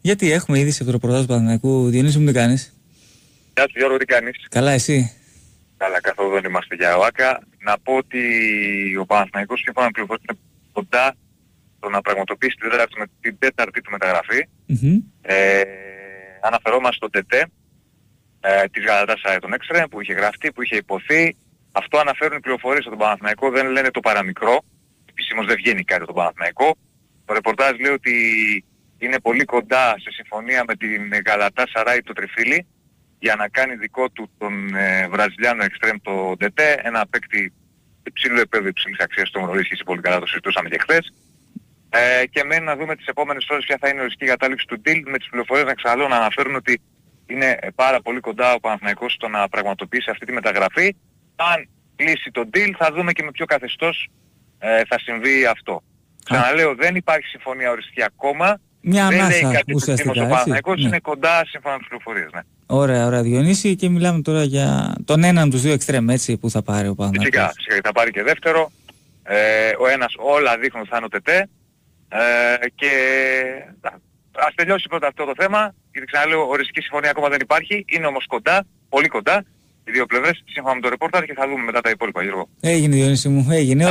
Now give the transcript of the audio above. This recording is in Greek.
Γιατί έχουμε είδηση από το ρεπορτάζ του Παναθηναϊκού. Διονύση μου, τι κάνεις? Γεια σου Γιώργο, τι κάνεις? Καλά, εσύ? Καλά, καθόλου δεν είμαστε για ΟΑΚΑ. Να πω ότι ο Παναθηναϊκός σύμφωνα με πληροφορίες είναι κοντά στο να πραγματοποιήσει την τέταρτη του μεταγραφή. Αναφερόμαστε στο ΤΕΤΕ της Γαλατάσαράι τον Έξτρεμ που είχε γραφτεί, που είχε υποθεί. Αυτό αναφέρουν οι πληροφορίες από τον Παναθηναϊκό, δεν λένε το παραμικρό. Επισήμως δεν βγαίνει κάτι από τον Παναθηναϊκό. Το ρεπορτάζ λέει ότι είναι πολύ κοντά σε συμφωνία με την Γαλατάσαράι το Τριφύλι για να κάνει δικό του τον Βραζιλιάνο Εξτρέμ το ΤΕΤΕ, ένα παίκτη υψηλού επίπεδου, υψηλής αξίας, το γνωρίζεις πολύ καλά, το συζητούσαμε και χθες. Και μένει να δούμε τις επόμενες ώρες ποια θα είναι η οριστική κατάληξη του deal, με τις πληροφορίες να ξαναλέω να αναφέρουν ότι είναι πάρα πολύ κοντά ο Παναθηναϊκός στο να πραγματοποιήσει αυτή τη μεταγραφή. Αν κλείσει το deal θα δούμε και με ποιο καθεστώς θα συμβεί αυτό. Ξαναλέω, δεν υπάρχει συμφωνία οριστική ακόμα. Μια δεν ανάσα λέει κάτι ουσιαστικά, ο Παναθηναϊκός, ναι. είναι κοντά σύμφωνα με τις πληροφορίες, ναι. Ωραία, ωραία Διονύση, και μιλάμε τώρα για τον έναν από τους δύο εξτρέμ, έτσι, που θα πάρει ο Παναθηναϊκός. Φυσικά, θα πάρει και δεύτερο. Ο ένας όλα δείχνουν ότι θα είναι ο ΤΕΤΕ. Και ας τελειώσει πρώτα αυτό το θέμα, γιατί ξαναλέω οριστική συμφωνία ακόμα δεν υπάρχει, είναι όμως κοντά, πολύ κοντά, οι δύο πλευρές σύμφωνα με το ρεπόρταρ, και θα δούμε μετά τα υπόλοιπα, Γιώργο. Έγινε Διονύση μου, έγινε.